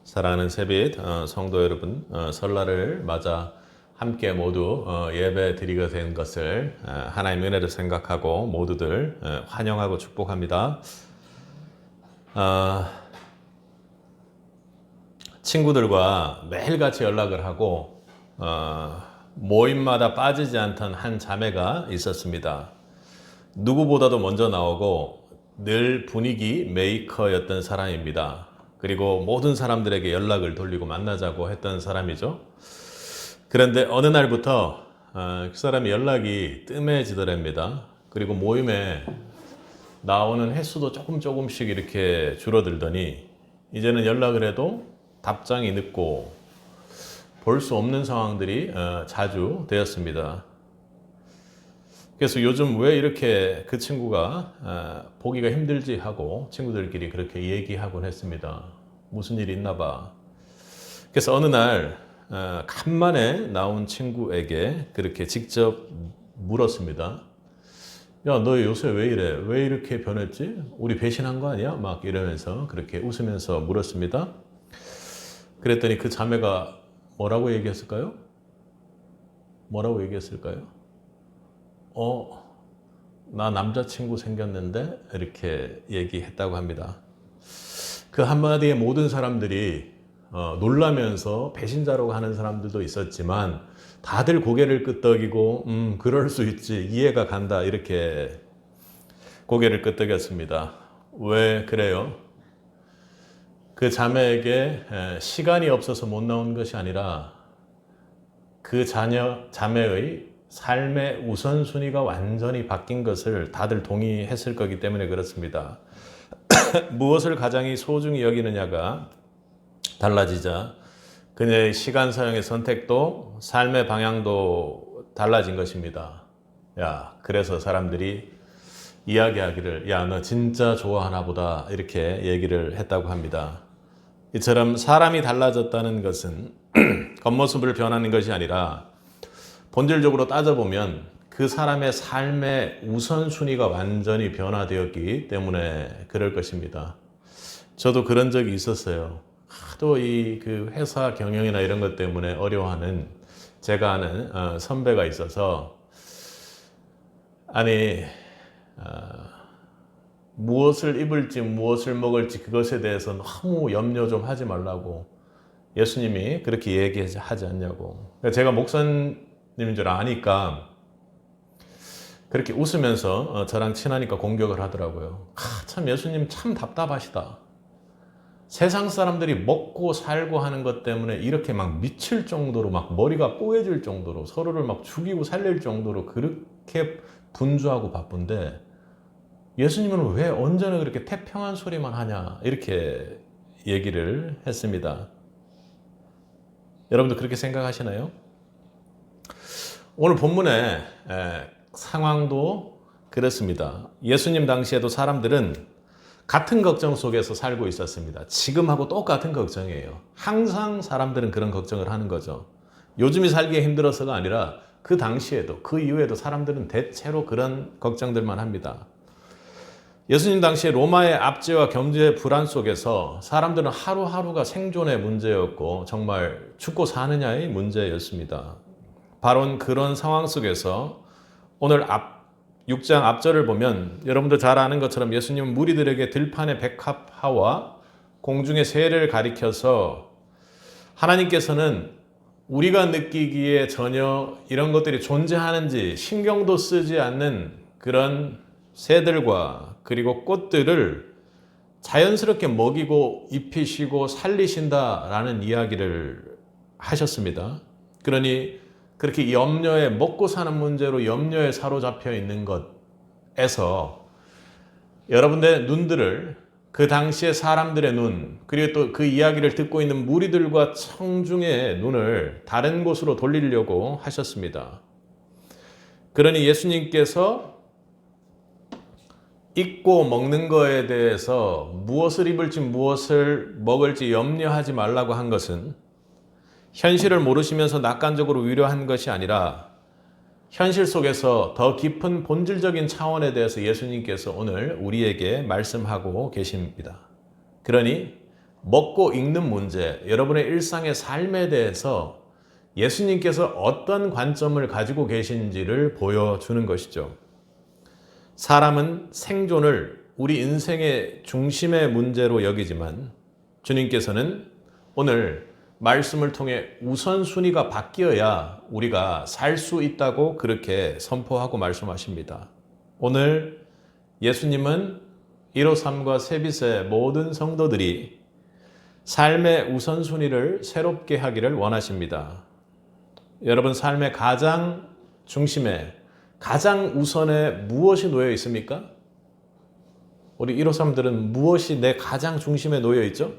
사랑하는 세빛 성도 여러분, 설날을 맞아 함께 모두 예배 드리게 된 것을 하나님의 은혜를 생각하고 모두들 환영하고 축복합니다. 친구들과 매일같이 연락을 하고 모임마다 빠지지 않던 한 자매가 있었습니다. 누구보다도 먼저 나오고 늘 분위기 메이커였던 사람입니다. 그리고 모든 사람들에게 연락을 돌리고 만나자고 했던 사람이죠. 그런데 어느 날부터 그 사람이 연락이 뜸해지더랍니다. 그리고 모임에 나오는 횟수도 조금씩 이렇게 줄어들더니 이제는 연락을 해도 답장이 늦고 볼 수 없는 상황들이 자주 되었습니다. 그래서 요즘 왜 이렇게 그 친구가 보기가 힘들지 하고 친구들끼리 그렇게 얘기하곤 했습니다. 무슨 일이 있나 봐. 그래서 어느 날 간만에 나온 친구에게 그렇게 직접 물었습니다. 야, 너 요새 왜 이래? 왜 이렇게 변했지? 우리 배신한 거 아니야? 막 이러면서 그렇게 웃으면서 물었습니다. 그랬더니 그 자매가 뭐라고 얘기했을까요? 뭐라고 얘기했을까요? 나 남자친구 생겼는데 이렇게 얘기했다고 합니다. 그 한마디에 모든 사람들이 놀라면서 배신자라고 하는 사람들도 있었지만 다들 고개를 끄덕이고 그럴 수 있지, 이해가 간다, 이렇게 고개를 끄덕였습니다. 왜 그래요? 그 자매에게 시간이 없어서 못 나온 것이 아니라 그 자매의 삶의 우선순위가 완전히 바뀐 것을 다들 동의했을 거기 때문에 그렇습니다. 무엇을 가장 소중히 여기느냐가 달라지자 그녀의 시간 사용의 선택도 삶의 방향도 달라진 것입니다. 그래서 사람들이 이야기하기를 너 진짜 좋아하나 보다 이렇게 얘기를 했다고 합니다. 이처럼 사람이 달라졌다는 것은 겉모습을 변하는 것이 아니라 본질적으로 따져보면 그 사람의 삶의 우선순위가 완전히 변화되었기 때문에 그럴 것입니다. 저도 그런 적이 있었어요. 하도 그 회사 경영이나 이런 것 때문에 어려워하는 제가 아는 선배가 있어서 무엇을 입을지 무엇을 먹을지 그것에 대해서 너무 염려 좀 하지 말라고 예수님이 그렇게 얘기하지 않냐고. 제가 목사님인 줄 아니까 그렇게 웃으면서 저랑 친하니까 공격을 하더라고요. 참 예수님 참 답답하시다. 세상 사람들이 먹고 살고 하는 것 때문에 이렇게 막 미칠 정도로 막 머리가 뽀얘질 정도로 서로를 막 죽이고 살릴 정도로 그렇게 분주하고 바쁜데 예수님은 왜 언제나 그렇게 태평한 소리만 하냐, 이렇게 얘기를 했습니다. 여러분도 그렇게 생각하시나요? 오늘 본문의 상황도 그렇습니다. 예수님 당시에도 사람들은 같은 걱정 속에서 살고 있었습니다. 지금하고 똑같은 걱정이에요. 항상 사람들은 그런 걱정을 하는 거죠. 요즘이 살기가 힘들어서가 아니라 그 당시에도 그 이후에도 사람들은 대체로 그런 걱정들만 합니다. 예수님 당시에 로마의 압제와 경제 불안 속에서 사람들은 하루하루가 생존의 문제였고 정말 죽고 사느냐의 문제였습니다. 바로 그런 상황 속에서 오늘 6장 앞절을 보면 여러분들 잘 아는 것처럼 예수님은 무리들에게 들판의 백합화와 공중의 새를 가리켜서 하나님께서는 우리가 느끼기에 전혀 이런 것들이 존재하는지 신경도 쓰지 않는 그런 새들과 그리고 꽃들을 자연스럽게 먹이고 입히시고 살리신다라는 이야기를 하셨습니다. 그러니 그렇게 염려에 먹고 사는 문제로 염려에 사로잡혀 있는 것에서 여러분들의 눈들을 그 당시의 사람들의 눈, 그리고 또 그 이야기를 듣고 있는 무리들과 청중의 눈을 다른 곳으로 돌리려고 하셨습니다. 그러니 예수님께서 입고 먹는 거에 대해서 무엇을 입을지 무엇을 먹을지 염려하지 말라고 한 것은 현실을 모르시면서 낙관적으로 위로한 것이 아니라 현실 속에서 더 깊은 본질적인 차원에 대해서 예수님께서 오늘 우리에게 말씀하고 계십니다. 그러니 먹고 읽는 문제, 여러분의 일상의 삶에 대해서 예수님께서 어떤 관점을 가지고 계신지를 보여주는 것이죠. 사람은 생존을 우리 인생의 중심의 문제로 여기지만 주님께서는 오늘 말씀을 통해 우선순위가 바뀌어야 우리가 살 수 있다고 그렇게 선포하고 말씀하십니다. 오늘 예수님은 153과 세빛의 모든 성도들이 삶의 우선순위를 새롭게 하기를 원하십니다. 여러분 삶의 가장 중심에 가장 우선에 무엇이 놓여 있습니까? 우리 153들은 무엇이 내 가장 중심에 놓여 있죠?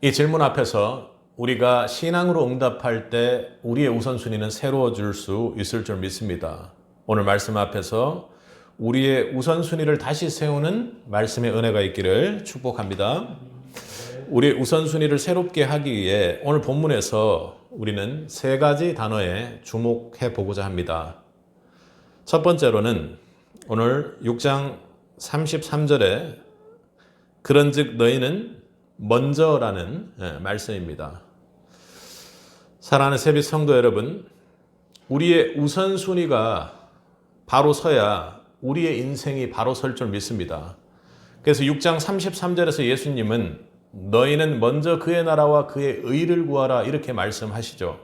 이 질문 앞에서 우리가 신앙으로 응답할 때 우리의 우선순위는 새로워질 수 있을 줄 믿습니다. 오늘 말씀 앞에서 우리의 우선순위를 다시 세우는 말씀의 은혜가 있기를 축복합니다. 우리의 우선순위를 새롭게 하기 위해 오늘 본문에서 우리는 세 가지 단어에 주목해 보고자 합니다. 첫 번째로는 오늘 6장 33절에 그런즉 너희는 먼저라는 말씀입니다. 사랑하는 세빛 성도 여러분, 우리의 우선순위가 바로 서야 우리의 인생이 바로 설 줄 믿습니다. 그래서 6장 33절에서 예수님은 너희는 먼저 그의 나라와 그의 의를 구하라 이렇게 말씀하시죠.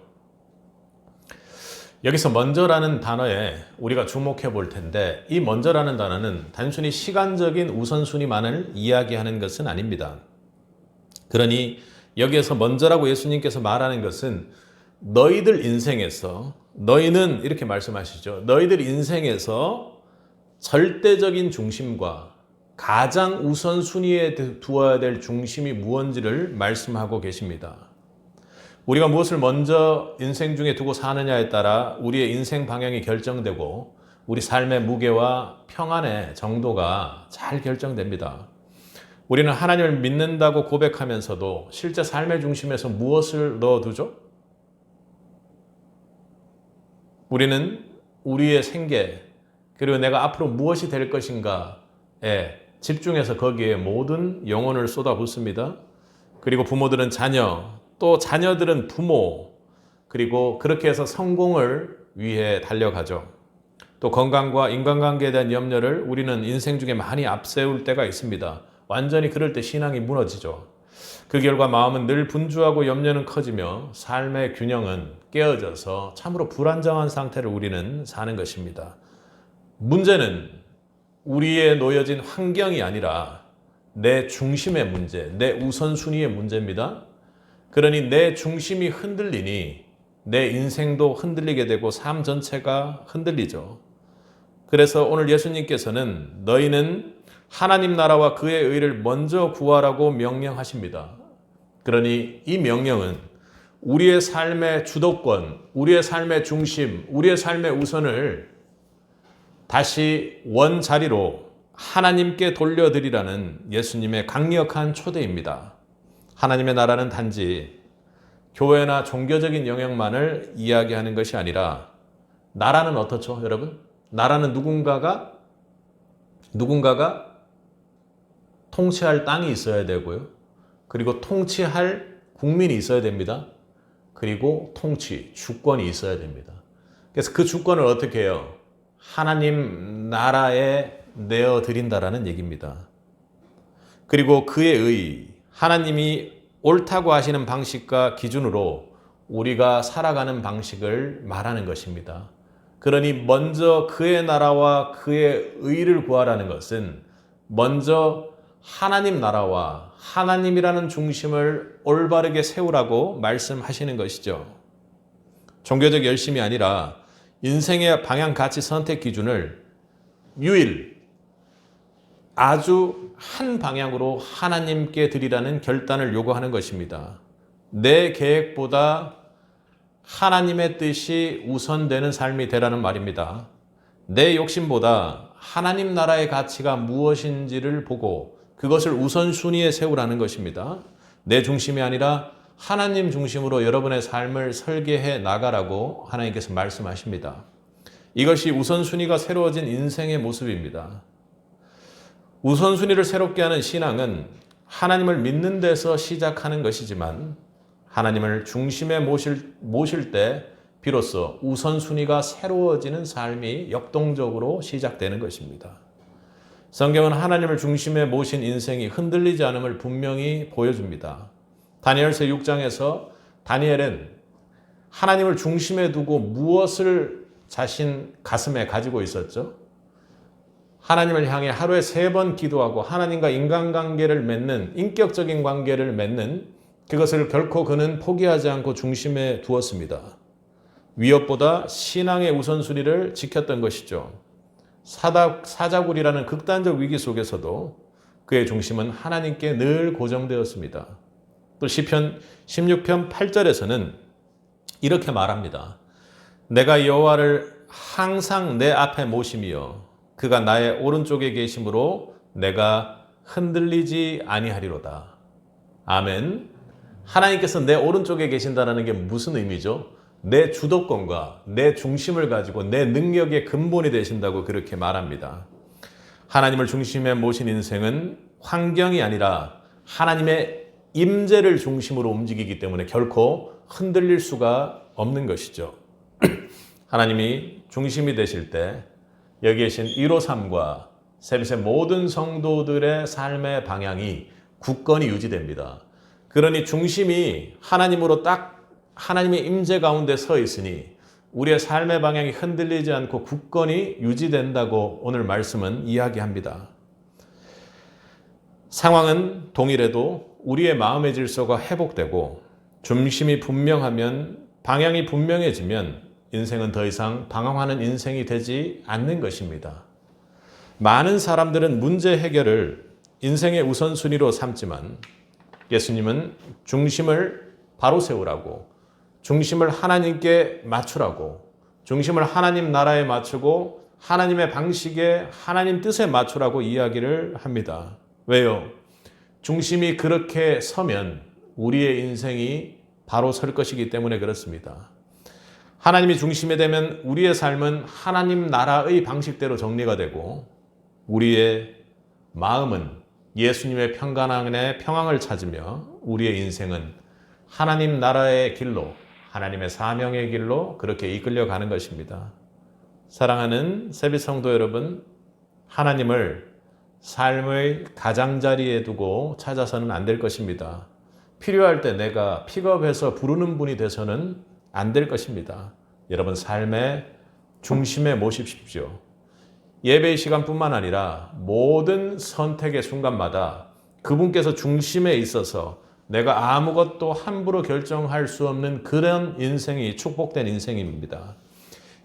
여기서 먼저라는 단어에 우리가 주목해 볼 텐데 이 먼저라는 단어는 단순히 시간적인 우선순위만을 이야기하는 것은 아닙니다. 그러니 여기에서 먼저라고 예수님께서 말하는 것은 너희들 인생에서 너희는 이렇게 말씀하시죠. 너희들 인생에서 절대적인 중심과 가장 우선순위에 두어야 될 중심이 무엇인지를 말씀하고 계십니다. 우리가 무엇을 먼저 인생 중에 두고 사느냐에 따라 우리의 인생 방향이 결정되고 우리 삶의 무게와 평안의 정도가 잘 결정됩니다. 우리는 하나님을 믿는다고 고백하면서도 실제 삶의 중심에서 무엇을 넣어두죠? 우리는 우리의 생계, 그리고 내가 앞으로 무엇이 될 것인가에 집중해서 거기에 모든 영혼을 쏟아붓습니다. 그리고 부모들은 자녀, 또 자녀들은 부모, 그리고 그렇게 해서 성공을 위해 달려가죠. 또 건강과 인간관계에 대한 염려를 우리는 인생 중에 많이 앞세울 때가 있습니다. 완전히 그럴 때 신앙이 무너지죠. 그 결과 마음은 늘 분주하고 염려는 커지며 삶의 균형은 깨어져서 참으로 불안정한 상태를 우리는 사는 것입니다. 문제는 우리의 놓여진 환경이 아니라 내 중심의 문제, 내 우선순위의 문제입니다. 그러니 내 중심이 흔들리니 내 인생도 흔들리게 되고 삶 전체가 흔들리죠. 그래서 오늘 예수님께서는 너희는 하나님 나라와 그의 의를 먼저 구하라고 명령하십니다. 그러니 이 명령은 우리의 삶의 주도권, 우리의 삶의 중심, 우리의 삶의 우선을 다시 원자리로 하나님께 돌려드리라는 예수님의 강력한 초대입니다. 하나님의 나라는 단지 교회나 종교적인 영역만을 이야기하는 것이 아니라 나라는 어떻죠, 여러분? 나라는 누군가가 통치할 땅이 있어야 되고요. 그리고 통치할 국민이 있어야 됩니다. 그리고 주권이 있어야 됩니다. 그래서 그 주권을 어떻게 해요? 하나님 나라에 내어드린다라는 얘기입니다. 그리고 그의 의, 하나님이 옳다고 하시는 방식과 기준으로 우리가 살아가는 방식을 말하는 것입니다. 그러니 먼저 그의 나라와 그의 의를 구하라는 것은 먼저 하나님 나라와 하나님이라는 중심을 올바르게 세우라고 말씀하시는 것이죠. 종교적 열심이 아니라 인생의 방향, 가치, 선택 기준을 아주 한 방향으로 하나님께 드리라는 결단을 요구하는 것입니다. 내 계획보다 하나님의 뜻이 우선되는 삶이 되라는 말입니다. 내 욕심보다 하나님 나라의 가치가 무엇인지를 보고 그것을 우선순위에 세우라는 것입니다. 내 중심이 아니라 하나님 중심으로 여러분의 삶을 설계해 나가라고 하나님께서 말씀하십니다. 이것이 우선순위가 새로워진 인생의 모습입니다. 우선순위를 새롭게 하는 신앙은 하나님을 믿는 데서 시작하는 것이지만 하나님을 중심에 모실 때 비로소 우선순위가 새로워지는 삶이 역동적으로 시작되는 것입니다. 성경은 하나님을 중심에 모신 인생이 흔들리지 않음을 분명히 보여줍니다. 다니엘서 6장에서 다니엘은 하나님을 중심에 두고 무엇을 자신 가슴에 가지고 있었죠? 하나님을 향해 하루에 3번 기도하고 하나님과 인간관계를 맺는, 인격적인 관계를 맺는 그것을 결코 그는 포기하지 않고 중심에 두었습니다. 위협보다 신앙의 우선순위를 지켰던 것이죠. 사자굴이라는 극단적 위기 속에서도 그의 중심은 하나님께 늘 고정되었습니다. 또 시편 16편 8절에서는 이렇게 말합니다. 내가 여호와를 항상 내 앞에 모심이여 그가 나의 오른쪽에 계심으로 내가 흔들리지 아니하리로다. 아멘. 하나님께서 내 오른쪽에 계신다는 게 무슨 의미죠? 내 주도권과 내 중심을 가지고 내 능력의 근본이 되신다고 그렇게 말합니다. 하나님을 중심에 모신 인생은 환경이 아니라 하나님의 임재를 중심으로 움직이기 때문에 결코 흔들릴 수가 없는 것이죠. 하나님이 중심이 되실 때 여기 계신 153과 세빛의 모든 성도들의 삶의 방향이 굳건히 유지됩니다. 그러니 중심이 하나님으로 딱 하나님의 임재 가운데 서 있으니 우리의 삶의 방향이 흔들리지 않고 굳건히 유지된다고 오늘 말씀은 이야기합니다. 상황은 동일해도 우리의 마음의 질서가 회복되고 중심이 분명하면 방향이 분명해지면 인생은 더 이상 방황하는 인생이 되지 않는 것입니다. 많은 사람들은 문제 해결을 인생의 우선순위로 삼지만 예수님은 중심을 바로 세우라고, 중심을 하나님께 맞추라고, 중심을 하나님 나라에 맞추고 하나님의 방식에 하나님 뜻에 맞추라고 이야기를 합니다. 왜요? 중심이 그렇게 서면 우리의 인생이 바로 설 것이기 때문에 그렇습니다. 하나님이 중심이 되면 우리의 삶은 하나님 나라의 방식대로 정리가 되고 우리의 마음은 예수님의 평강 안에 평강을 찾으며 우리의 인생은 하나님 나라의 길로, 하나님의 사명의 길로 그렇게 이끌려가는 것입니다. 사랑하는 세빛 성도 여러분, 하나님을 삶의 가장자리에 두고 찾아서는 안 될 것입니다. 필요할 때 내가 픽업해서 부르는 분이 돼서는 안 될 것입니다. 여러분 삶의 중심에 모십시오. 예배의 시간뿐만 아니라 모든 선택의 순간마다 그분께서 중심에 있어서 내가 아무것도 함부로 결정할 수 없는 그런 인생이 축복된 인생입니다.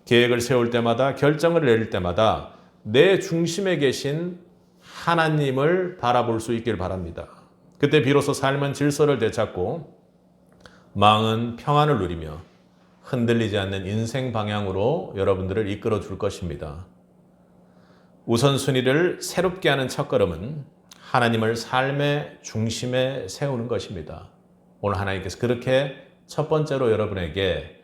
계획을 세울 때마다 결정을 내릴 때마다 내 중심에 계신 하나님을 바라볼 수 있길 바랍니다. 그때 비로소 삶은 질서를 되찾고 마음은 평안을 누리며 흔들리지 않는 인생 방향으로 여러분들을 이끌어 줄 것입니다. 우선순위를 새롭게 하는 첫걸음은 하나님을 삶의 중심에 세우는 것입니다. 오늘 하나님께서 그렇게 첫 번째로 여러분에게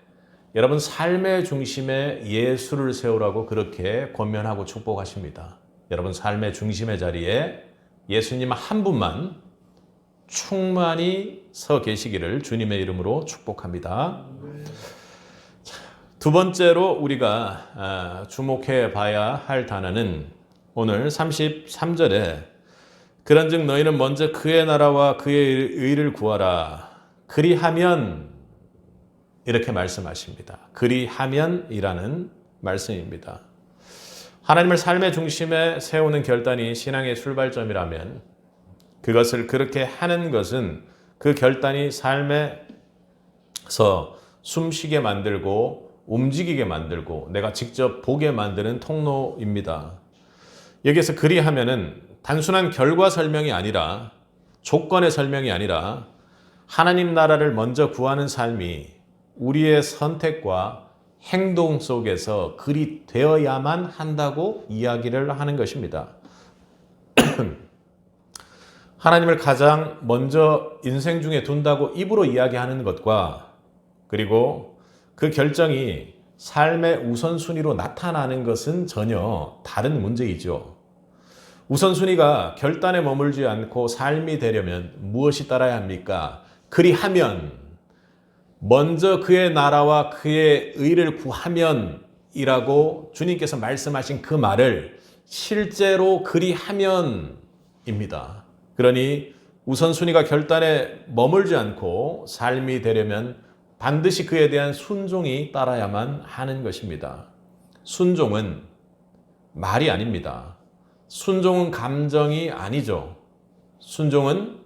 여러분 삶의 중심에 예수를 세우라고 그렇게 권면하고 축복하십니다. 여러분 삶의 중심의 자리에 예수님 한 분만 충만히 서 계시기를 주님의 이름으로 축복합니다. 두 번째로 우리가 주목해 봐야 할 단어는 오늘 33절에 그런즉 너희는 먼저 그의 나라와 그의 의를 구하라. 그리하면 이렇게 말씀하십니다. 그리하면이라는 말씀입니다. 하나님을 삶의 중심에 세우는 결단이 신앙의 출발점이라면 그것을 그렇게 하는 것은 그 결단이 삶에서 숨쉬게 만들고 움직이게 만들고 내가 직접 보게 만드는 통로입니다. 여기서 그리하면은 단순한 결과 설명이 아니라 조건의 설명이 아니라 하나님 나라를 먼저 구하는 삶이 우리의 선택과 행동 속에서 그리 되어야만 한다고 이야기를 하는 것입니다. 하나님을 가장 먼저 인생 중에 둔다고 입으로 이야기하는 것과 그리고 그 결정이 삶의 우선순위로 나타나는 것은 전혀 다른 문제이죠. 우선순위가 결단에 머물지 않고 삶이 되려면 무엇이 따라야 합니까? 그리하면, 먼저 그의 나라와 그의 의를 구하면 이라고 주님께서 말씀하신 그 말을 실제로 그리하면입니다. 그러니 우선순위가 결단에 머물지 않고 삶이 되려면 반드시 그에 대한 순종이 따라야만 하는 것입니다. 순종은 말이 아닙니다. 순종은 감정이 아니죠. 순종은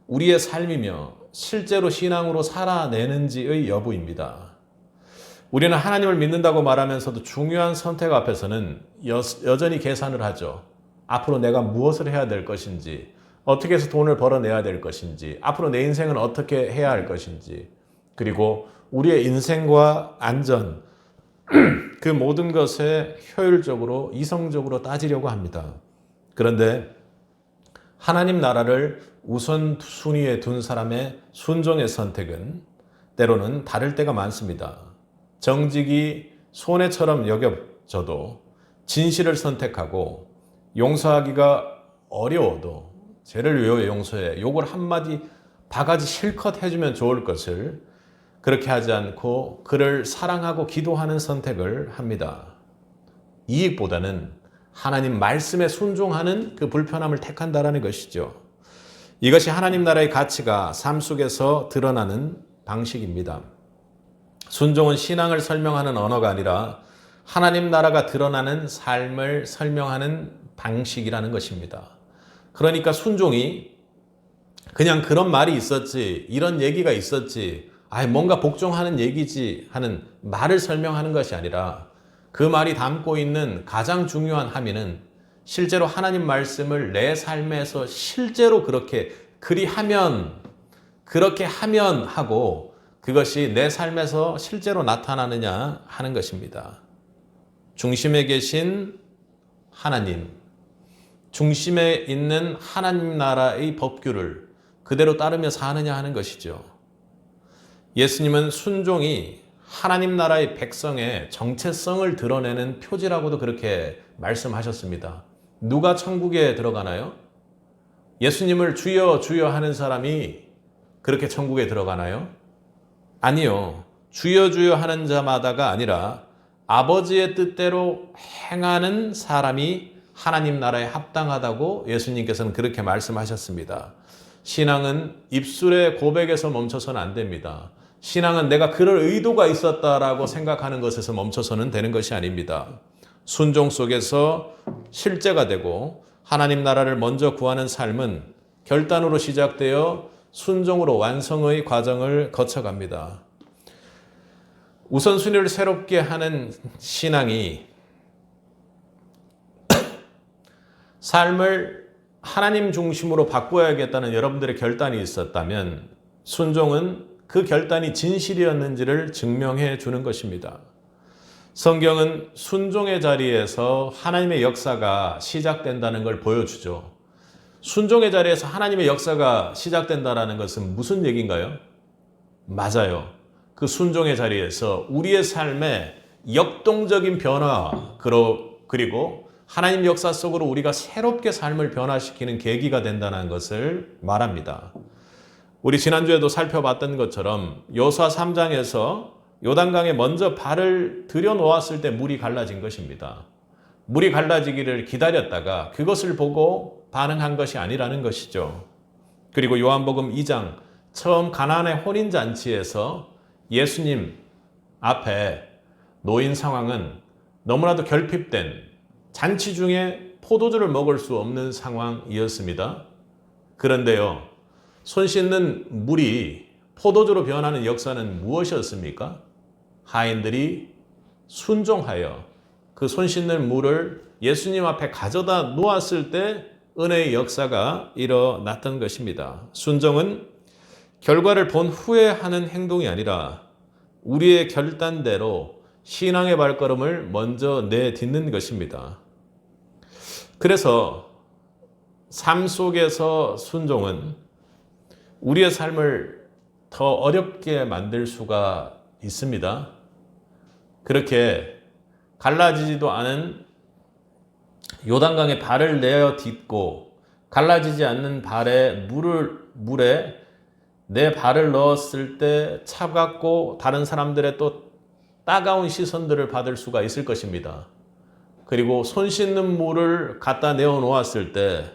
우리의 삶이며 실제로 신앙으로 살아내는지의 여부입니다. 우리는 하나님을 믿는다고 말하면서도 중요한 선택 앞에서는 여전히 계산을 하죠. 앞으로 내가 무엇을 해야 될 것인지, 어떻게 해서 돈을 벌어내야 될 것인지, 앞으로 내 인생은 어떻게 해야 할 것인지, 그리고 우리의 인생과 안전, 그 모든 것에 효율적으로, 이성적으로 따지려고 합니다. 그런데 하나님 나라를 우선순위에 둔 사람의 순종의 선택은 때로는 다를 때가 많습니다. 정직이 손해처럼 여겨져도 진실을 선택하고 용서하기가 어려워도 죄를 왜 용서해? 욕을 한마디 바가지 실컷 해주면 좋을 것을 그렇게 하지 않고 그를 사랑하고 기도하는 선택을 합니다. 이익보다는 하나님 말씀에 순종하는 그 불편함을 택한다라는 것이죠. 이것이 하나님 나라의 가치가 삶 속에서 드러나는 방식입니다. 순종은 신앙을 설명하는 언어가 아니라 하나님 나라가 드러나는 삶을 설명하는 방식이라는 것입니다. 그러니까 순종이 그냥 그런 말이 있었지, 이런 얘기가 있었지, 뭔가 복종하는 얘기지 하는 말을 설명하는 것이 아니라 그 말이 담고 있는 가장 중요한 함의는 실제로 하나님 말씀을 내 삶에서 실제로 그렇게 하면 하고 그것이 내 삶에서 실제로 나타나느냐 하는 것입니다. 중심에 계신 하나님, 중심에 있는 하나님 나라의 법규를 그대로 따르며 사느냐 하는 것이죠. 예수님은 순종이 하나님 나라의 백성의 정체성을 드러내는 표지라고도 그렇게 말씀하셨습니다. 누가 천국에 들어가나요? 예수님을 주여 주여 하는 사람이 그렇게 천국에 들어가나요? 아니요. 주여 주여 하는 자마다가 아니라 아버지의 뜻대로 행하는 사람이 하나님 나라에 합당하다고 예수님께서는 그렇게 말씀하셨습니다. 신앙은 입술의 고백에서 멈춰서는 안 됩니다. 신앙은 내가 그럴 의도가 있었다라고 생각하는 것에서 멈춰서는 되는 것이 아닙니다. 순종 속에서 실제가 되고 하나님 나라를 먼저 구하는 삶은 결단으로 시작되어 순종으로 완성의 과정을 거쳐갑니다. 우선순위를 새롭게 하는 신앙이 삶을 하나님 중심으로 바꿔야겠다는 여러분들의 결단이 있었다면 순종은 그 결단이 진실이었는지를 증명해 주는 것입니다. 성경은 순종의 자리에서 하나님의 역사가 시작된다는 걸 보여주죠. 순종의 자리에서 하나님의 역사가 시작된다는 것은 무슨 얘기인가요? 맞아요. 그 순종의 자리에서 우리의 삶에 역동적인 변화, 그리고 하나님 역사 속으로 우리가 새롭게 삶을 변화시키는 계기가 된다는 것을 말합니다. 우리 지난주에도 살펴봤던 것처럼 여호수아 3장에서 요단강에 먼저 발을 들여놓았을 때 물이 갈라진 것입니다. 물이 갈라지기를 기다렸다가 그것을 보고 반응한 것이 아니라는 것이죠. 그리고 요한복음 2장 처음 가나안의 혼인잔치에서 예수님 앞에 놓인 상황은 너무나도 결핍된 잔치 중에 포도주를 먹을 수 없는 상황이었습니다. 그런데요, 손 씻는 물이 포도주로 변하는 역사는 무엇이었습니까? 하인들이 순종하여 그 손 씻는 물을 예수님 앞에 가져다 놓았을 때 은혜의 역사가 일어났던 것입니다. 순종은 결과를 본 후에 하는 행동이 아니라 우리의 결단대로 신앙의 발걸음을 먼저 내딛는 것입니다. 그래서 삶 속에서 순종은 우리의 삶을 더 어렵게 만들 수가 있습니다. 그렇게 갈라지지도 않은 요단강에 발을 내어 딛고 갈라지지 않는 물에 내 발을 넣었을 때 차갑고 다른 사람들의 또 따가운 시선들을 받을 수가 있을 것입니다. 그리고 손 씻는 물을 갖다 내어 놓았을 때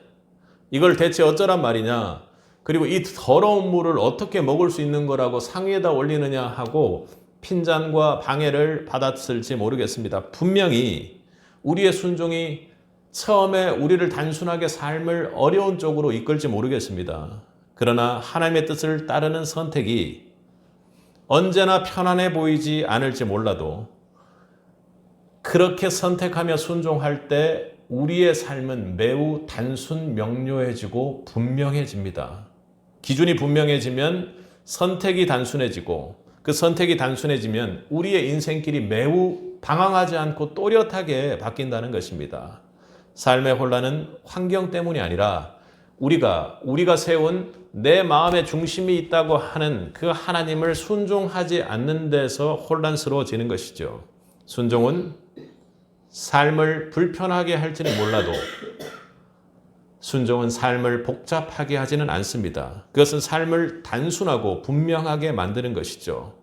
이걸 대체 어쩌란 말이냐, 그리고 이 더러운 물을 어떻게 먹을 수 있는 거라고 상위에다 올리느냐 하고 핀잔과 방해를 받았을지 모르겠습니다. 분명히 우리의 순종이 처음에 우리를 단순하게 삶을 어려운 쪽으로 이끌지 모르겠습니다. 그러나 하나님의 뜻을 따르는 선택이 언제나 편안해 보이지 않을지 몰라도 그렇게 선택하며 순종할 때 우리의 삶은 매우 단순 명료해지고 분명해집니다. 기준이 분명해지면 선택이 단순해지고 그 선택이 단순해지면 우리의 인생길이 매우 방황하지 않고 또렷하게 바뀐다는 것입니다. 삶의 혼란은 환경 때문이 아니라 우리가 세운 내 마음의 중심이 있다고 하는 그 하나님을 순종하지 않는 데서 혼란스러워지는 것이죠. 순종은 삶을 불편하게 할지는 몰라도 순종은 삶을 복잡하게 하지는 않습니다. 그것은 삶을 단순하고 분명하게 만드는 것이죠.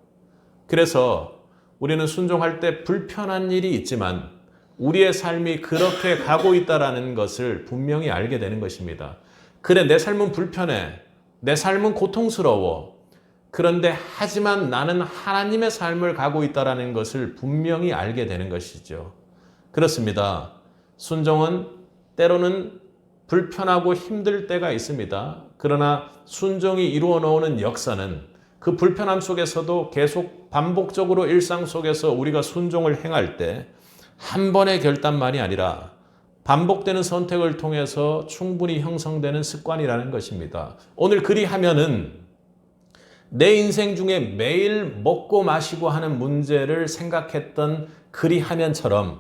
그래서 우리는 순종할 때 불편한 일이 있지만 우리의 삶이 그렇게 가고 있다는 것을 분명히 알게 되는 것입니다. 그래, 내 삶은 불편해. 내 삶은 고통스러워. 그런데 하지만 나는 하나님의 삶을 가고 있다는 것을 분명히 알게 되는 것이죠. 그렇습니다. 순종은 때로는 불편하고 힘들 때가 있습니다. 그러나 순종이 이루어 놓는 역사는 그 불편함 속에서도 계속 반복적으로 일상 속에서 우리가 순종을 행할 때 한 번의 결단만이 아니라 반복되는 선택을 통해서 충분히 형성되는 습관이라는 것입니다. 오늘 그리하면은 내 인생 중에 매일 먹고 마시고 하는 문제를 생각했던 그리하면처럼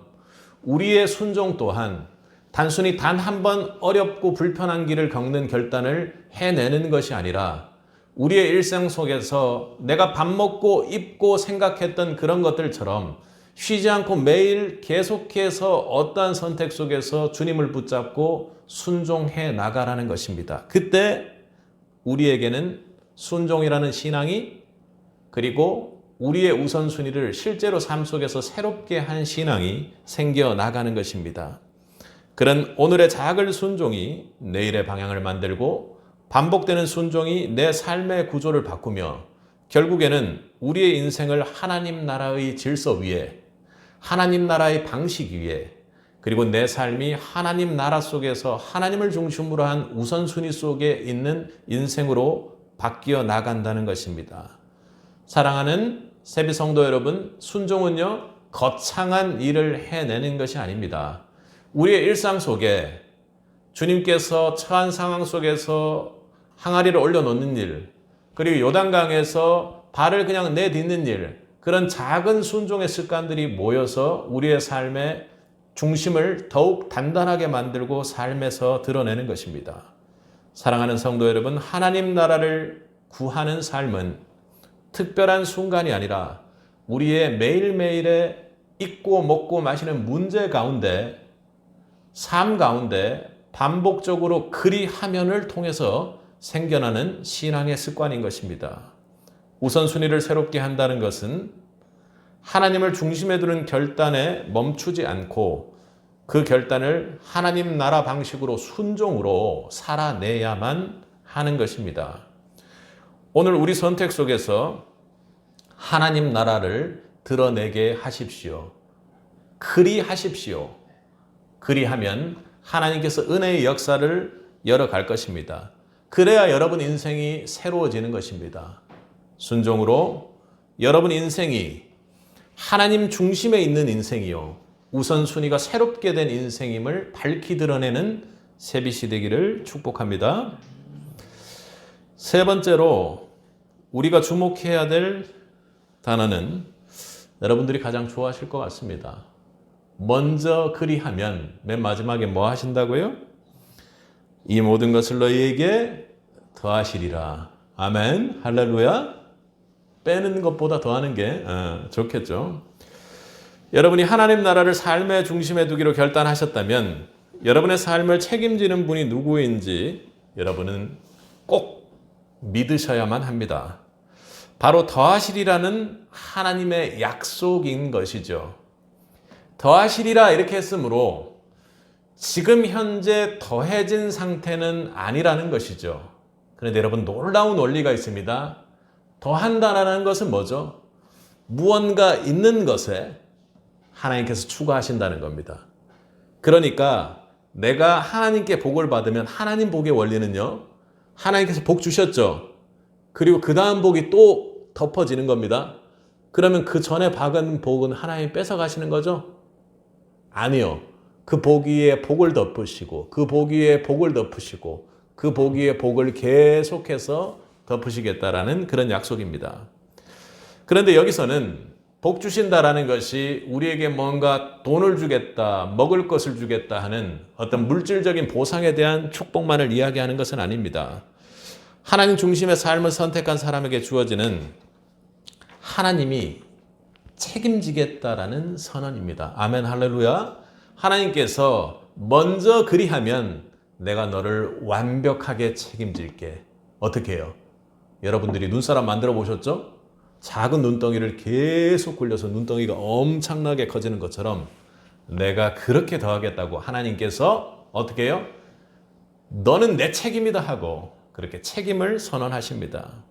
우리의 순종 또한 단순히 단 한 번 어렵고 불편한 길을 겪는 결단을 해내는 것이 아니라 우리의 일상 속에서 내가 밥 먹고 입고 생각했던 그런 것들처럼 쉬지 않고 매일 계속해서 어떠한 선택 속에서 주님을 붙잡고 순종해 나가라는 것입니다. 그때 우리에게는 순종이라는 신앙이, 그리고 우리의 우선순위를 실제로 삶 속에서 새롭게 한 신앙이 생겨나가는 것입니다. 그런 오늘의 작은 순종이 내일의 방향을 만들고 반복되는 순종이 내 삶의 구조를 바꾸며 결국에는 우리의 인생을 하나님 나라의 질서 위에, 하나님 나라의 방식 위에, 그리고 내 삶이 하나님 나라 속에서 하나님을 중심으로 한 우선순위 속에 있는 인생으로 바뀌어 나간다는 것입니다. 사랑하는 세비 성도 여러분, 순종은요, 거창한 일을 해내는 것이 아닙니다. 우리의 일상 속에 주님께서 처한 상황 속에서 항아리를 올려놓는 일, 그리고 요단강에서 발을 그냥 내딛는 일, 그런 작은 순종의 습관들이 모여서 우리의 삶의 중심을 더욱 단단하게 만들고 삶에서 드러내는 것입니다. 사랑하는 성도 여러분, 하나님 나라를 구하는 삶은 특별한 순간이 아니라 우리의 매일매일의 잊고 먹고 마시는 문제 가운데, 삶 가운데 반복적으로 그리하면을 통해서 생겨나는 신앙의 습관인 것입니다. 우선순위를 새롭게 한다는 것은 하나님을 중심에 두는 결단에 멈추지 않고 그 결단을 하나님 나라 방식으로 순종으로 살아내야만 하는 것입니다. 오늘 우리 선택 속에서 하나님 나라를 드러내게 하십시오. 그리하십시오. 그리하면 하나님께서 은혜의 역사를 열어갈 것입니다. 그래야 여러분 인생이 새로워지는 것입니다. 순종으로 여러분 인생이 하나님 중심에 있는 인생이요, 우선순위가 새롭게 된 인생임을 밝히 드러내는 세빗이 되기를 축복합니다. 세 번째로 우리가 주목해야 될 단어는 여러분들이 가장 좋아하실 것 같습니다. 먼저 그리하면 맨 마지막에 뭐 하신다고요? 이 모든 것을 너희에게 더하시리라. 아멘. 할렐루야. 빼는 것보다 더하는 게 좋겠죠. 여러분이 하나님 나라를 삶의 중심에 두기로 결단하셨다면 여러분의 삶을 책임지는 분이 누구인지 여러분은 꼭 믿으셔야만 합니다. 바로 더하시리라는 하나님의 약속인 것이죠. 더하시리라 이렇게 했으므로 지금 현재 더해진 상태는 아니라는 것이죠. 그런데 여러분 놀라운 원리가 있습니다. 더한다라는 것은 뭐죠? 무언가 있는 것에 하나님께서 추가하신다는 겁니다. 그러니까 내가 하나님께 복을 받으면 하나님 복의 원리는요. 하나님께서 복 주셨죠. 그리고 그 다음 복이 또 덮어지는 겁니다. 그러면 그 전에 박은 복은 하나님이 뺏어가시는 거죠? 아니요. 그 복 위에 복을 덮으시고 그 복 위에 복을 덮으시고 그 복 위에 복을 계속해서 덮으시겠다라는 그런 약속입니다. 그런데 여기서는 복 주신다라는 것이 우리에게 뭔가 돈을 주겠다, 먹을 것을 주겠다 하는 어떤 물질적인 보상에 대한 축복만을 이야기하는 것은 아닙니다. 하나님 중심의 삶을 선택한 사람에게 주어지는 하나님이 책임지겠다라는 선언입니다. 아멘 할렐루야. 하나님께서 먼저 그리하면 내가 너를 완벽하게 책임질게. 어떻게 해요? 여러분들이 눈사람 만들어 보셨죠? 작은 눈덩이를 계속 굴려서 눈덩이가 엄청나게 커지는 것처럼 내가 그렇게 더하겠다고 하나님께서 어떻게 해요? 너는 내 책임이다 하고 그렇게 책임을 선언하십니다.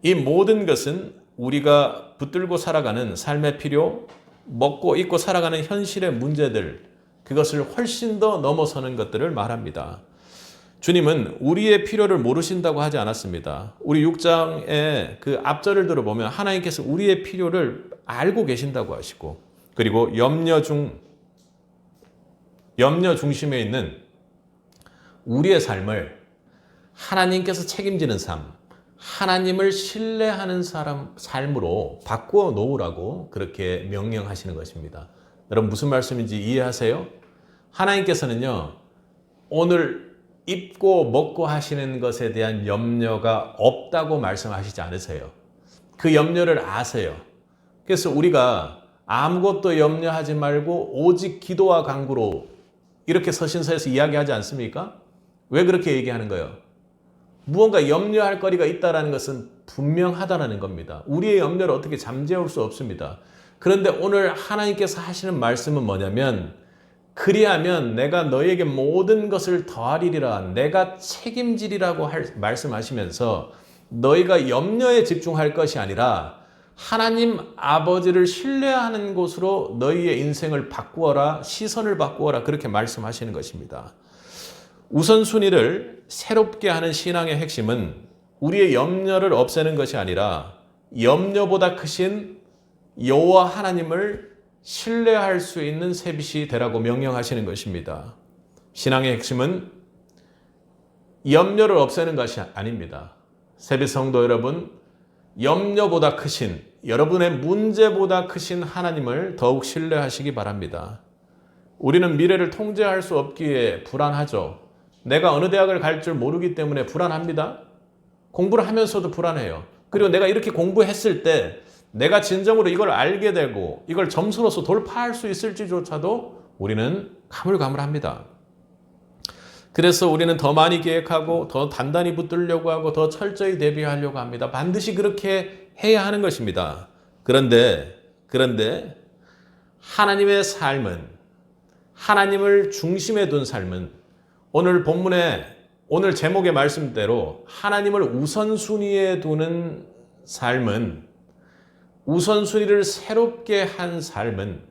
이 모든 것은 우리가 붙들고 살아가는 삶의 필요, 먹고 입고 살아가는 현실의 문제들, 그것을 훨씬 더 넘어서는 것들을 말합니다. 주님은 우리의 필요를 모르신다고 하지 않았습니다. 우리 6장의 그 앞절을 들어보면 하나님께서 우리의 필요를 알고 계신다고 하시고, 그리고 염려 중심에 있는 우리의 삶을 하나님께서 책임지는 삶, 하나님을 신뢰하는 삶으로 바꾸어 놓으라고 그렇게 명령하시는 것입니다. 여러분 무슨 말씀인지 이해하세요? 하나님께서는요, 오늘 입고 먹고 하시는 것에 대한 염려가 없다고 말씀하시지 않으세요. 그 염려를 아세요. 그래서 우리가 아무것도 염려하지 말고 오직 기도와 간구로 이렇게 서신서에서 이야기하지 않습니까? 왜 그렇게 얘기하는 거예요? 무언가 염려할 거리가 있다는 것은 분명하다는 겁니다. 우리의 염려를 어떻게 잠재울 수 없습니다. 그런데 오늘 하나님께서 하시는 말씀은 뭐냐면, 그리하면 내가 너에게 모든 것을 더하리라, 내가 책임지리라고 말씀하시면서 너희가 염려에 집중할 것이 아니라 하나님 아버지를 신뢰하는 곳으로 너희의 인생을 바꾸어라, 시선을 바꾸어라, 그렇게 말씀하시는 것입니다. 우선순위를 새롭게 하는 신앙의 핵심은 우리의 염려를 없애는 것이 아니라 염려보다 크신 여호와 하나님을 신뢰할 수 있는 새빛이 되라고 명령하시는 것입니다. 신앙의 핵심은 염려를 없애는 것이 아닙니다. 새빛 성도 여러분, 염려보다 크신, 여러분의 문제보다 크신 하나님을 더욱 신뢰하시기 바랍니다. 우리는 미래를 통제할 수 없기에 불안하죠. 내가 어느 대학을 갈 줄 모르기 때문에 불안합니다. 공부를 하면서도 불안해요. 그리고 내가 이렇게 공부했을 때 내가 진정으로 이걸 알게 되고 이걸 점수로서 돌파할 수 있을지조차도 우리는 가물가물합니다. 그래서 우리는 더 많이 계획하고 더 단단히 붙들려고 하고 더 철저히 대비하려고 합니다. 반드시 그렇게 해야 하는 것입니다. 그런데 하나님의 삶은, 하나님을 중심에 둔 삶은, 오늘 본문의 오늘 제목의 말씀대로 하나님을 우선순위에 두는 삶은, 우선순위를 새롭게 한 삶은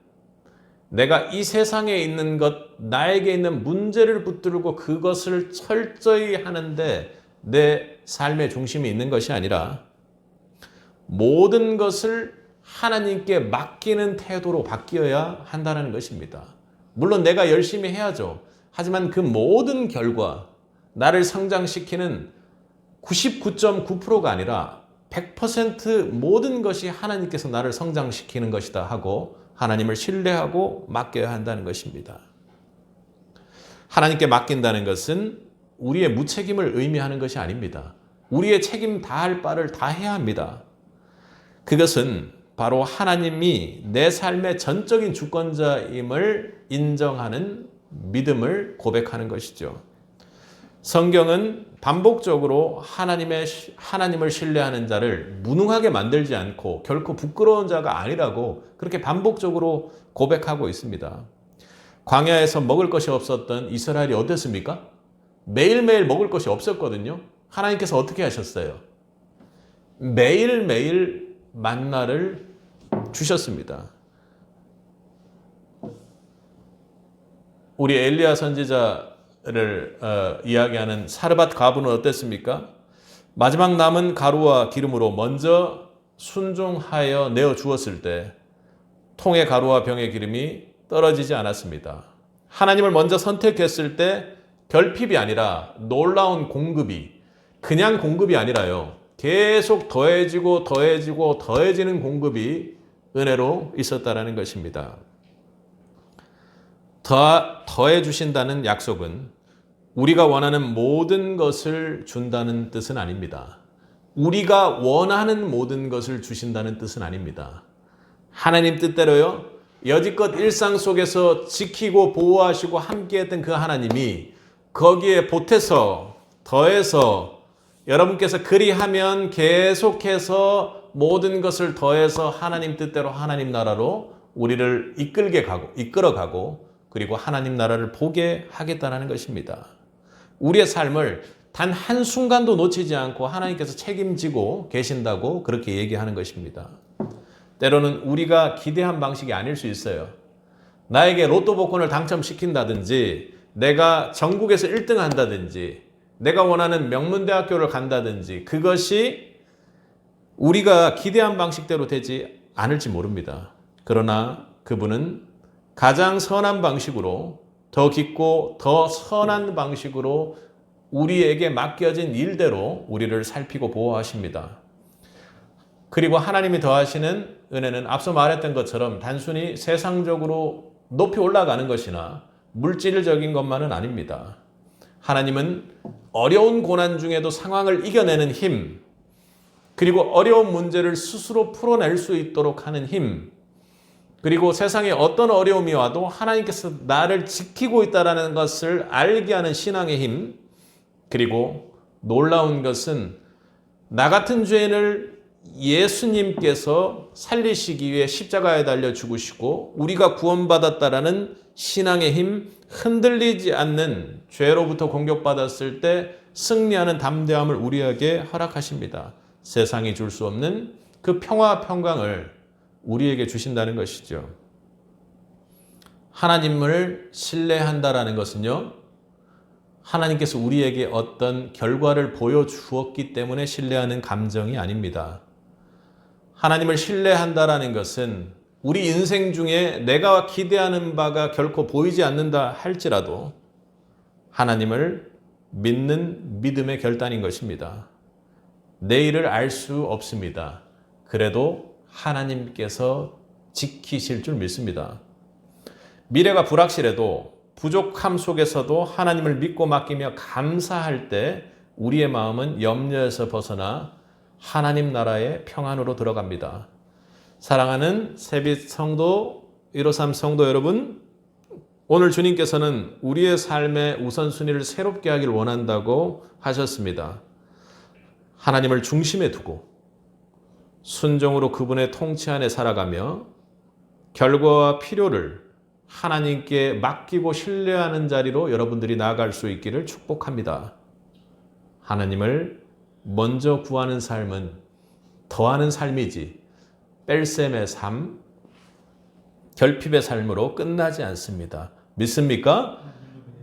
내가 이 세상에 있는 것, 나에게 있는 문제를 붙들고 그것을 철저히 하는데 내 삶의 중심이 있는 것이 아니라 모든 것을 하나님께 맡기는 태도로 바뀌어야 한다는 것입니다. 물론 내가 열심히 해야죠. 하지만 그 모든 결과, 나를 성장시키는 99.9%가 아니라 100% 모든 것이 하나님께서 나를 성장시키는 것이다 하고 하나님을 신뢰하고 맡겨야 한다는 것입니다. 하나님께 맡긴다는 것은 우리의 무책임을 의미하는 것이 아닙니다. 우리의 책임 다할 바를 다 해야 합니다. 그것은 바로 하나님이 내 삶의 전적인 주권자임을 인정하는 믿음을 고백하는 것이죠. 성경은 반복적으로 하나님을 신뢰하는 자를 무능하게 만들지 않고 결코 부끄러운 자가 아니라고 그렇게 반복적으로 고백하고 있습니다. 광야에서 먹을 것이 없었던 이스라엘이 어땠습니까? 매일매일 먹을 것이 없었거든요. 하나님께서 어떻게 하셨어요? 매일매일 만나를 주셨습니다. 우리 엘리야 선지자를 이야기하는 사르밧 과부는 어땠습니까? 마지막 남은 가루와 기름으로 먼저 순종하여 내어 주었을 때 통의 가루와 병의 기름이 떨어지지 않았습니다. 하나님을 먼저 선택했을 때 결핍이 아니라 놀라운 공급이, 그냥 공급이 아니라요. 계속 더해지고 더해지고 더해지는 공급이 은혜로 있었다라는 것입니다. 더해 주신다는 약속은 우리가 원하는 모든 것을 준다는 뜻은 아닙니다. 우리가 원하는 모든 것을 주신다는 뜻은 아닙니다. 하나님 뜻대로요. 여지껏 일상 속에서 지키고 보호하시고 함께했던 그 하나님이 거기에 보태서 더해서 여러분께서 그리하면 계속해서 모든 것을 더해서 하나님 뜻대로 하나님 나라로 우리를 이끌어가고 그리고 하나님 나라를 보게 하겠다는 것입니다. 우리의 삶을 단 한순간도 놓치지 않고 하나님께서 책임지고 계신다고 그렇게 얘기하는 것입니다. 때로는 우리가 기대한 방식이 아닐 수 있어요. 나에게 로또 복권을 당첨시킨다든지 내가 전국에서 1등 한다든지 내가 원하는 명문대학교를 간다든지 그것이 우리가 기대한 방식대로 되지 않을지 모릅니다. 그러나 그분은 가장 선한 방식으로 더 깊고 더 선한 방식으로 우리에게 맡겨진 일대로 우리를 살피고 보호하십니다. 그리고 하나님이 더하시는 은혜는 앞서 말했던 것처럼 단순히 세상적으로 높이 올라가는 것이나 물질적인 것만은 아닙니다. 하나님은 어려운 고난 중에도 상황을 이겨내는 힘, 그리고 어려운 문제를 스스로 풀어낼 수 있도록 하는 힘, 그리고 세상에 어떤 어려움이 와도 하나님께서 나를 지키고 있다는 것을 알게 하는 신앙의 힘, 그리고 놀라운 것은 나 같은 죄인을 예수님께서 살리시기 위해 십자가에 달려 죽으시고 우리가 구원받았다라는 신앙의 힘, 흔들리지 않는 죄로부터 공격받았을 때 승리하는 담대함을 우리에게 허락하십니다. 세상이 줄 수 없는 그 평화, 평강을 우리에게 주신다는 것이죠. 하나님을 신뢰한다라는 것은요, 하나님께서 우리에게 어떤 결과를 보여주었기 때문에 신뢰하는 감정이 아닙니다. 하나님을 신뢰한다라는 것은 우리 인생 중에 내가 기대하는 바가 결코 보이지 않는다 할지라도 하나님을 믿는 믿음의 결단인 것입니다. 내일을 알 수 없습니다. 그래도 하나님께서 지키실 줄 믿습니다. 미래가 불확실해도 부족함 속에서도 하나님을 믿고 맡기며 감사할 때 우리의 마음은 염려에서 벗어나 하나님 나라의 평안으로 들어갑니다. 사랑하는 새빛 성도 153 성도 여러분, 오늘 주님께서는 우리의 삶의 우선순위를 새롭게 하길 원한다고 하셨습니다. 하나님을 중심에 두고 순종으로 그분의 통치 안에 살아가며 결과와 필요를 하나님께 맡기고 신뢰하는 자리로 여러분들이 나아갈 수 있기를 축복합니다. 하나님을 먼저 구하는 삶은 더하는 삶이지 뺄셈의 삶, 결핍의 삶으로 끝나지 않습니다. 믿습니까?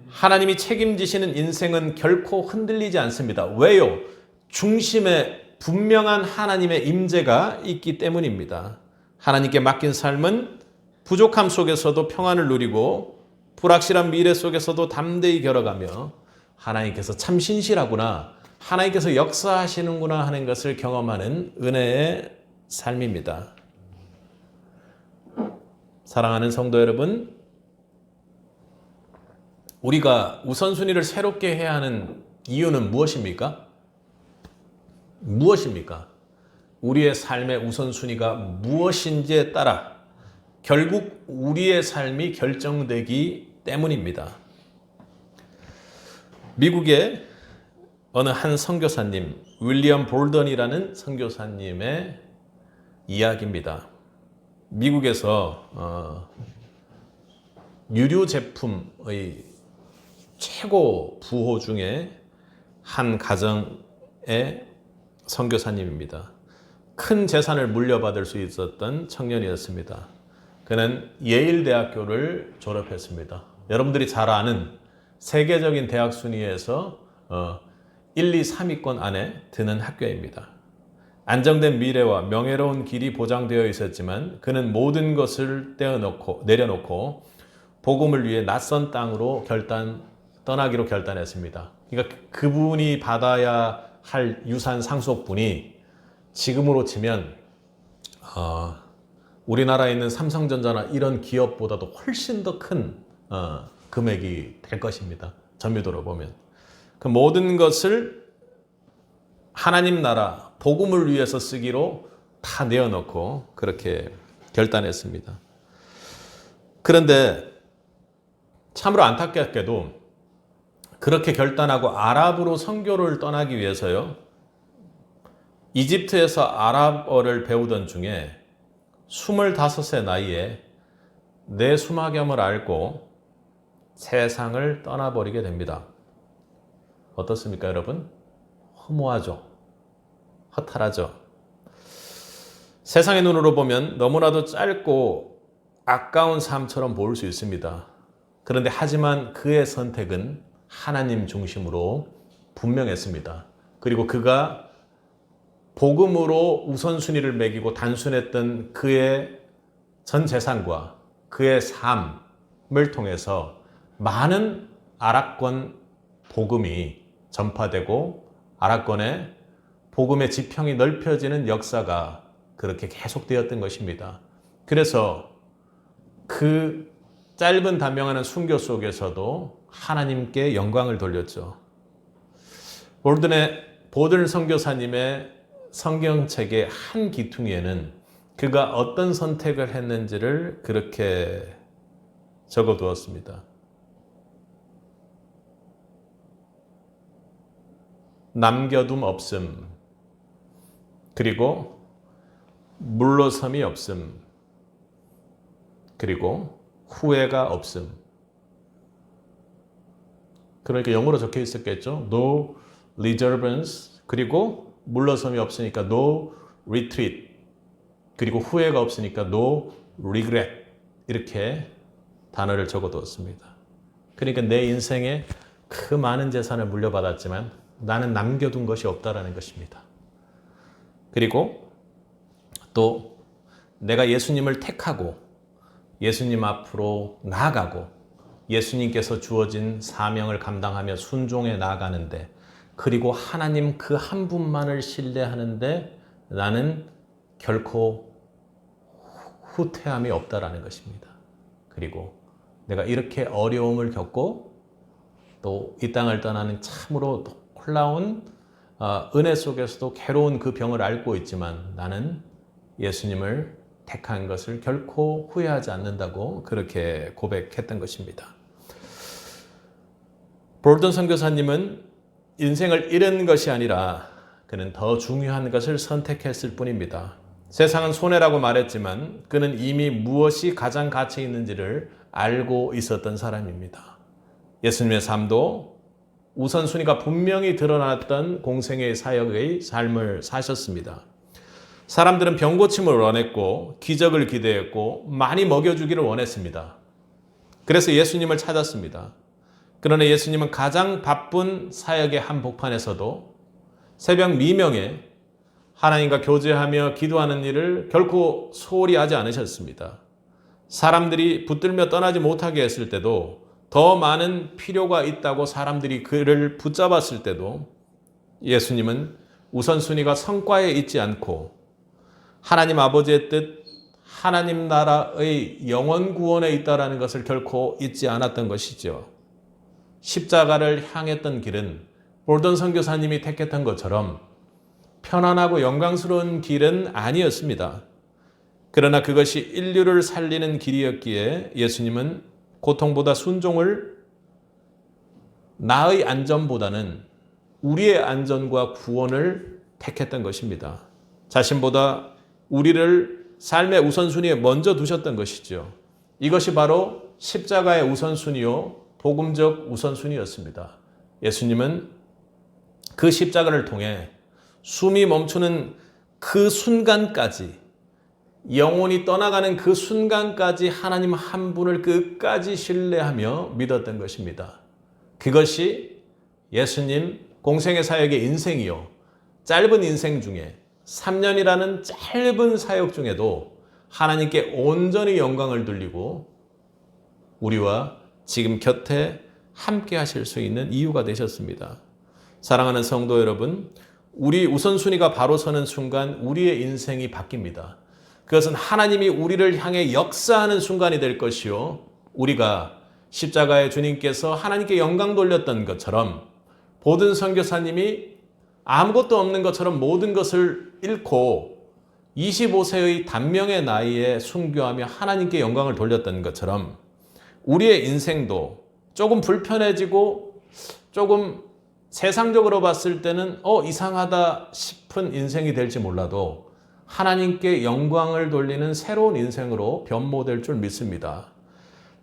하나님이 책임지시는 인생은 결코 흔들리지 않습니다. 왜요? 중심에 분명한 하나님의 임재가 있기 때문입니다. 하나님께 맡긴 삶은 부족함 속에서도 평안을 누리고 불확실한 미래 속에서도 담대히 걸어가며 하나님께서 참 신실하구나, 하나님께서 역사하시는구나 하는 것을 경험하는 은혜의 삶입니다. 사랑하는 성도 여러분, 우리가 우선순위를 새롭게 해야 하는 이유는 무엇입니까? 무엇입니까? 우리의 삶의 우선순위가 무엇인지에 따라 결국 우리의 삶이 결정되기 때문입니다. 미국의 어느 한 선교사님, 윌리엄 볼던이라는 선교사님의 이야기입니다. 미국에서 유료 제품의 최고 부호 중에 한 가정의 선교사님입니다. 큰 재산을 물려받을 수 있었던 청년이었습니다. 그는 예일 대학교를 졸업했습니다. 여러분들이 잘 아는 세계적인 대학 순위에서 1, 2, 3위권 안에 드는 학교입니다. 안정된 미래와 명예로운 길이 보장되어 있었지만 그는 모든 것을 내려놓고 복음을 위해 낯선 땅으로 떠나기로 결단했습니다. 그러니까 그분이 받아야 할 유산 상속분이 지금으로 치면 우리나라에 있는 삼성전자나 이런 기업보다도 훨씬 더 큰 금액이 될 것입니다. 점유도로 보면. 그 모든 것을 하나님 나라 복음을 위해서 쓰기로 다 내어놓고 그렇게 결단했습니다. 그런데 참으로 안타깝게도 그렇게 결단하고 아랍으로 선교를 떠나기 위해서요, 이집트에서 아랍어를 배우던 중에 25세 나이에 내 수막염을 앓고 세상을 떠나버리게 됩니다. 어떻습니까, 여러분? 허무하죠? 허탈하죠? 세상의 눈으로 보면 너무나도 짧고 아까운 삶처럼 보일 수 있습니다. 그런데 하지만 그의 선택은 하나님 중심으로 분명했습니다. 그리고 그가 복음으로 우선순위를 매기고 단순했던 그의 전 재산과 그의 삶을 통해서 많은 아랍권 복음이 전파되고 아랍권의 복음의 지평이 넓혀지는 역사가 그렇게 계속되었던 것입니다. 그래서 그 짧은 단명한 순교 속에서도 하나님께 영광을 돌렸죠. 보든 선교사님의 성경책의 한 기퉁이에는 그가 어떤 선택을 했는지를 그렇게 적어두었습니다. 남겨둠 없음, 그리고 물러섬이 없음, 그리고 후회가 없음. 그러니까 영어로 적혀 있었겠죠. No reservance, 그리고 물러섬이 없으니까 no retreat, 그리고 후회가 없으니까 no regret, 이렇게 단어를 적어두었습니다. 그러니까 내 인생에 그 많은 재산을 물려받았지만 나는 남겨둔 것이 없다라는 것입니다. 그리고 또 내가 예수님을 택하고 예수님 앞으로 나아가고 예수님께서 주어진 사명을 감당하며 순종해 나아가는데, 그리고 하나님 그 한 분만을 신뢰하는데 나는 결코 후퇴함이 없다라는 것입니다. 그리고 내가 이렇게 어려움을 겪고 또 이 땅을 떠나는 참으로 놀라운 은혜 속에서도 괴로운 그 병을 앓고 있지만 나는 예수님을 택한 것을 결코 후회하지 않는다고 그렇게 고백했던 것입니다. 볼던 선교사님은 인생을 잃은 것이 아니라 그는 더 중요한 것을 선택했을 뿐입니다. 세상은 손해라고 말했지만 그는 이미 무엇이 가장 가치 있는지를 알고 있었던 사람입니다. 예수님의 삶도 우선순위가 분명히 드러났던 공생의 사역의 삶을 사셨습니다. 사람들은 병고침을 원했고 기적을 기대했고 많이 먹여주기를 원했습니다. 그래서 예수님을 찾았습니다. 그러나 예수님은 가장 바쁜 사역의 한복판에서도 새벽 미명에 하나님과 교제하며 기도하는 일을 결코 소홀히 하지 않으셨습니다. 사람들이 붙들며 떠나지 못하게 했을 때도, 더 많은 필요가 있다고 사람들이 그를 붙잡았을 때도 예수님은 우선순위가 성과에 있지 않고 하나님 아버지의 뜻, 하나님 나라의 영원 구원에 있다라는 것을 결코 잊지 않았던 것이죠. 십자가를 향했던 길은 볼던 선교사님이 택했던 것처럼 편안하고 영광스러운 길은 아니었습니다. 그러나 그것이 인류를 살리는 길이었기에 예수님은 고통보다 순종을 나의 안전보다는 우리의 안전과 구원을 택했던 것입니다. 자신보다 우리를 삶의 우선순위에 먼저 두셨던 것이죠. 이것이 바로 십자가의 우선순위요, 복음적 우선순위였습니다. 예수님은 그 십자가를 통해 숨이 멈추는 그 순간까지, 영혼이 떠나가는 그 순간까지 하나님 한 분을 끝까지 신뢰하며 믿었던 것입니다. 그것이 예수님 공생의 사역의 인생이요, 짧은 인생 중에 3년이라는 짧은 사역 중에도 하나님께 온전히 영광을 돌리고 우리와 지금 곁에 함께 하실 수 있는 이유가 되셨습니다. 사랑하는 성도 여러분, 우리 우선순위가 바로 서는 순간 우리의 인생이 바뀝니다. 그것은 하나님이 우리를 향해 역사하는 순간이 될 것이요, 우리가 십자가의 주님께서 하나님께 영광 돌렸던 것처럼 보든 선교사님이 아무것도 없는 것처럼 모든 것을 잃고 25세의 단명의 나이에 순교하며 하나님께 영광을 돌렸던 것처럼 우리의 인생도 조금 불편해지고 조금 세상적으로 봤을 때는 이상하다 싶은 인생이 될지 몰라도 하나님께 영광을 돌리는 새로운 인생으로 변모될 줄 믿습니다.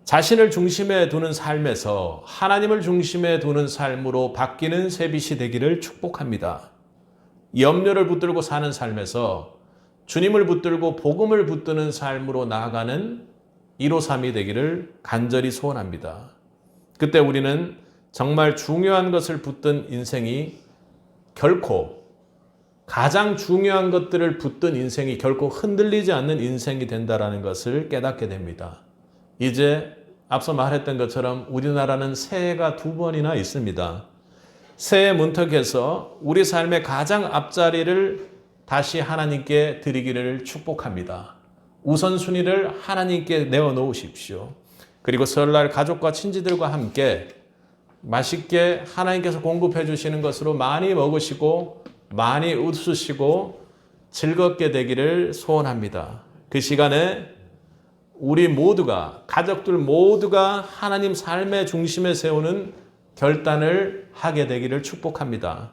자신을 중심에 두는 삶에서 하나님을 중심에 두는 삶으로 바뀌는 새빛이 되기를 축복합니다. 염려를 붙들고 사는 삶에서 주님을 붙들고 복음을 붙드는 삶으로 나아가는 153이 되기를 간절히 소원합니다. 그때 우리는 정말 중요한 것을 붙든 인생이 결코, 가장 중요한 것들을 붙든 인생이 결코 흔들리지 않는 인생이 된다는 것을 깨닫게 됩니다. 이제 앞서 말했던 것처럼 우리나라는 새해가 2번이나 있습니다. 새해 문턱에서 우리 삶의 가장 앞자리를 다시 하나님께 드리기를 축복합니다. 우선순위를 하나님께 내어놓으십시오. 그리고 설날 가족과 친지들과 함께 맛있게 하나님께서 공급해 주시는 것으로 많이 먹으시고 많이 웃으시고 즐겁게 되기를 소원합니다. 그 시간에 우리 모두가, 가족들 모두가 하나님 삶의 중심에 세우는 결단을 하게 되기를 축복합니다.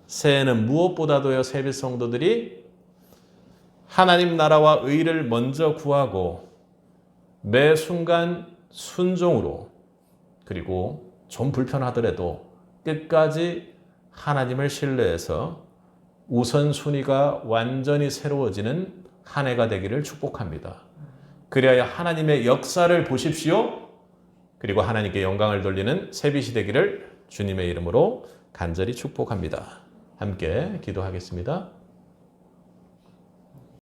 새해는 무엇보다도요, 세빛 성도들이 하나님 나라와 의를 먼저 구하고 매 순간 순종으로, 그리고 좀 불편하더라도 끝까지 하나님을 신뢰해서 우선순위가 완전히 새로워지는 한 해가 되기를 축복합니다. 그리하여 하나님의 역사를 보십시오. 그리고 하나님께 영광을 돌리는 새빛이 되기를 주님의 이름으로 간절히 축복합니다. 함께 기도하겠습니다.